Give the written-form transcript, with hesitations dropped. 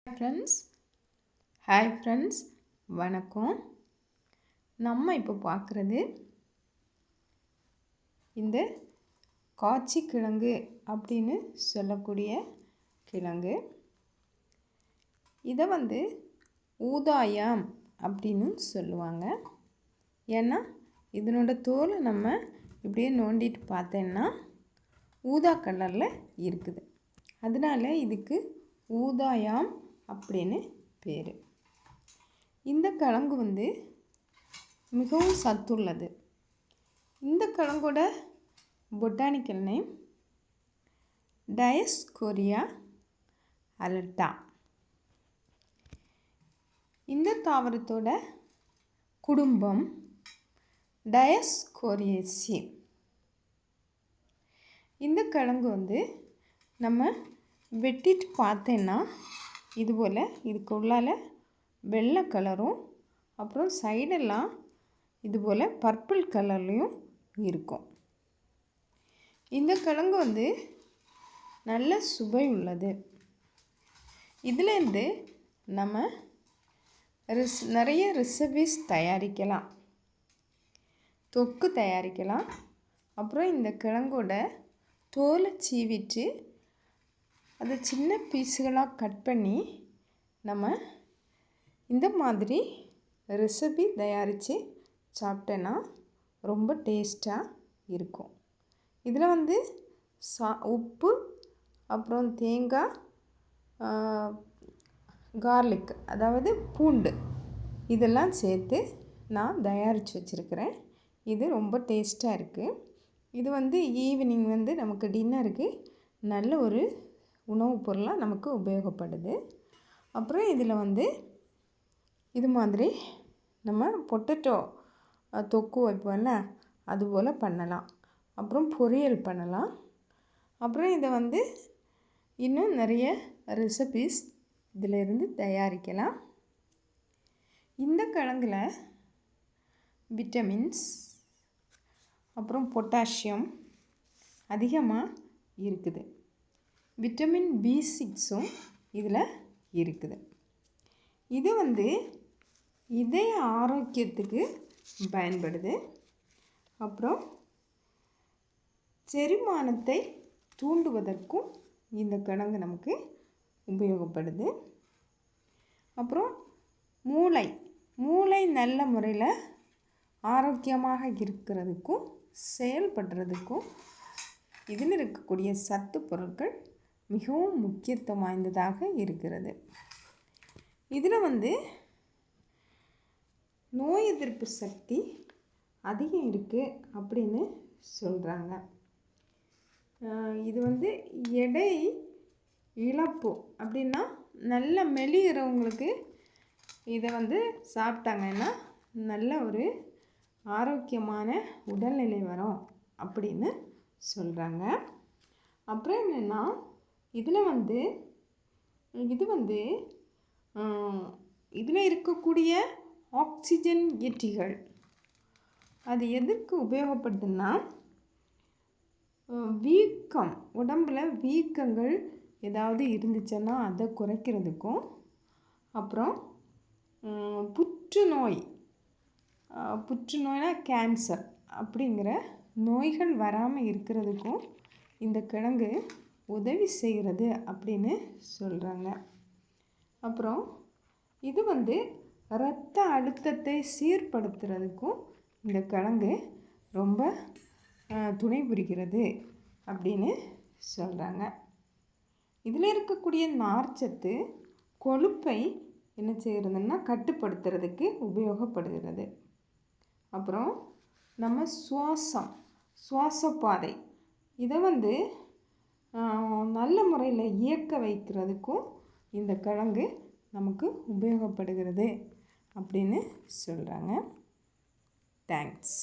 Friends hi friends வணக்கம். நம்ம இப்போ பார்க்குறது இந்த காட்சி கிழங்கு அப்படின்னு சொல்லக்கூடிய கிழங்கு. இதை ஊதாயாம் அப்படின்னு சொல்லுவாங்க. ஏன்னா இதனோட தோலை நம்ம இப்படியே நோண்டிட்டு பார்த்தேன்னா ஊதா கலரில் இருக்குது. அதனால் இதுக்கு ஊதாயாம் அப்படின்னு பேர். இந்த கிழங்கு மிகவும் சத்துள்ளது. இந்த கிழங்கோட பொட்டானிக்கல் நேம் டயஸ்கோரியா அலட்டா. இந்த தாவரத்தோட குடும்பம் டயஸ்கோரியேசி. இந்த கிழங்கு நம்ம வெட்டிட்டு பார்த்தேன்னா இதுபோல் இதுக்கு உள்ளால் வெள்ளை கலரும் அப்புறம் சைடெல்லாம் இதுபோல் பர்பிள் கலர்லேயும் இருக்கும். இந்த கிழங்கு நல்ல சுவை உள்ளது. இதிலேருந்து நம்ம நிறைய ரெசிபீஸ் தயாரிக்கலாம், தொக்கு தயாரிக்கலாம். அப்புறம் இந்த கிழங்கோட தோலை சீவிட்டு அதை சின்ன பீஸுகளாக கட் பண்ணி நம்ம இந்த மாதிரி ரெசிபி தயாரித்து சாப்பிட்டேன்னா ரொம்ப டேஸ்ட்டாக இருக்கும். இதில் உப்பு அப்புறம் தேங்காய், கார்லிக் அதாவது பூண்டு இதெல்லாம் சேர்த்து நான் தயாரித்து வச்சுருக்கிறேன். இது ரொம்ப டேஸ்ட்டாக இருக்குது. இது ஈவினிங் நமக்கு டின்னருக்கு நல்ல ஒரு உணவுப் பொருளாக நமக்கு உபயோகப்படுது. அப்புறம் இதில் இது மாதிரி நம்ம பொட்டேட்டோ தொக்கு வைப்போம்ல அதுபோல் பண்ணலாம். அப்புறம் பொரியல் பண்ணலாம். அப்புறம் இதை இன்னும் நிறைய ரெசிபீஸ் இதிலிருந்து தயாரிக்கலாம். இந்த கிழங்குல விட்டமின்ஸ் அப்புறம் பொட்டாசியம் அதிகமாக இருக்குது. விட்டமின் B6ம் இதில் இருக்குது. இது இதய ஆரோக்கியத்துக்கு பயன்படுது. அப்புறம் செரிமானத்தை தூண்டுவதற்கும் இந்த கிழங்கு நமக்கு உபயோகப்படுது. அப்புறம் மூளை நல்ல முறையில் ஆரோக்கியமாக இருக்கிறதுக்கும் செயல்படுறதுக்கும் இதில் இருக்கக்கூடிய சத்து பொருட்கள் மிகவும் முக்கியத்துவம் வாய்ந்ததாக இருக்கிறது. இதில் நோய் எதிர்ப்பு சக்தி அதிகம் இருக்குது அப்படின்னு சொல்கிறாங்க. இது எடை இழப்பு அப்படின்னா நல்ல மெலிகிறவங்களுக்கு இதை சாப்பிட்டாங்கன்னா நல்ல ஒரு ஆரோக்கியமான உடல்நிலை வரும் அப்படின்னு சொல்கிறாங்க. அப்புறம் என்னென்னா இதில் இதில் இருக்கக்கூடிய ஆக்சிஜன் ஏற்றிகள் அது எதற்கு உபயோகப்படுதுன்னா வீக்கம், உடம்பில் வீக்கங்கள் ஏதாவது இருந்துச்சுன்னா அதை குறைக்கிறதுக்கும், அப்புறம் புற்றுநோய்னா கேன்சர் அப்படிங்கிற நோய்கள் வராமல் இருக்கிறதுக்கும் இந்த கிழங்கு உதவி செய்கிறது அப்படின்னு சொல்கிறாங்க. அப்புறம் இது இரத்த அழுத்தத்தை சீர்படுத்துறதுக்கும் இந்த கிழங்கு ரொம்ப துணை புரிகிறது அப்படின்னு சொல்கிறாங்க. இதில் இருக்கக்கூடிய நார்ச்சத்து கொழுப்பை என்ன செய்கிறதுன்னா கட்டுப்படுத்துறதுக்கு உபயோகப்படுகிறது. அப்புறம் நம்ம சுவாசப்பாதை இதை நல்ல முறையில் இயக்க வைக்கிறதுக்கும் இந்த கிழங்கு நமக்கு உபயோகப்படுகிறது அப்படின்னு சொல்கிறாங்க. தேங்க்ஸ்.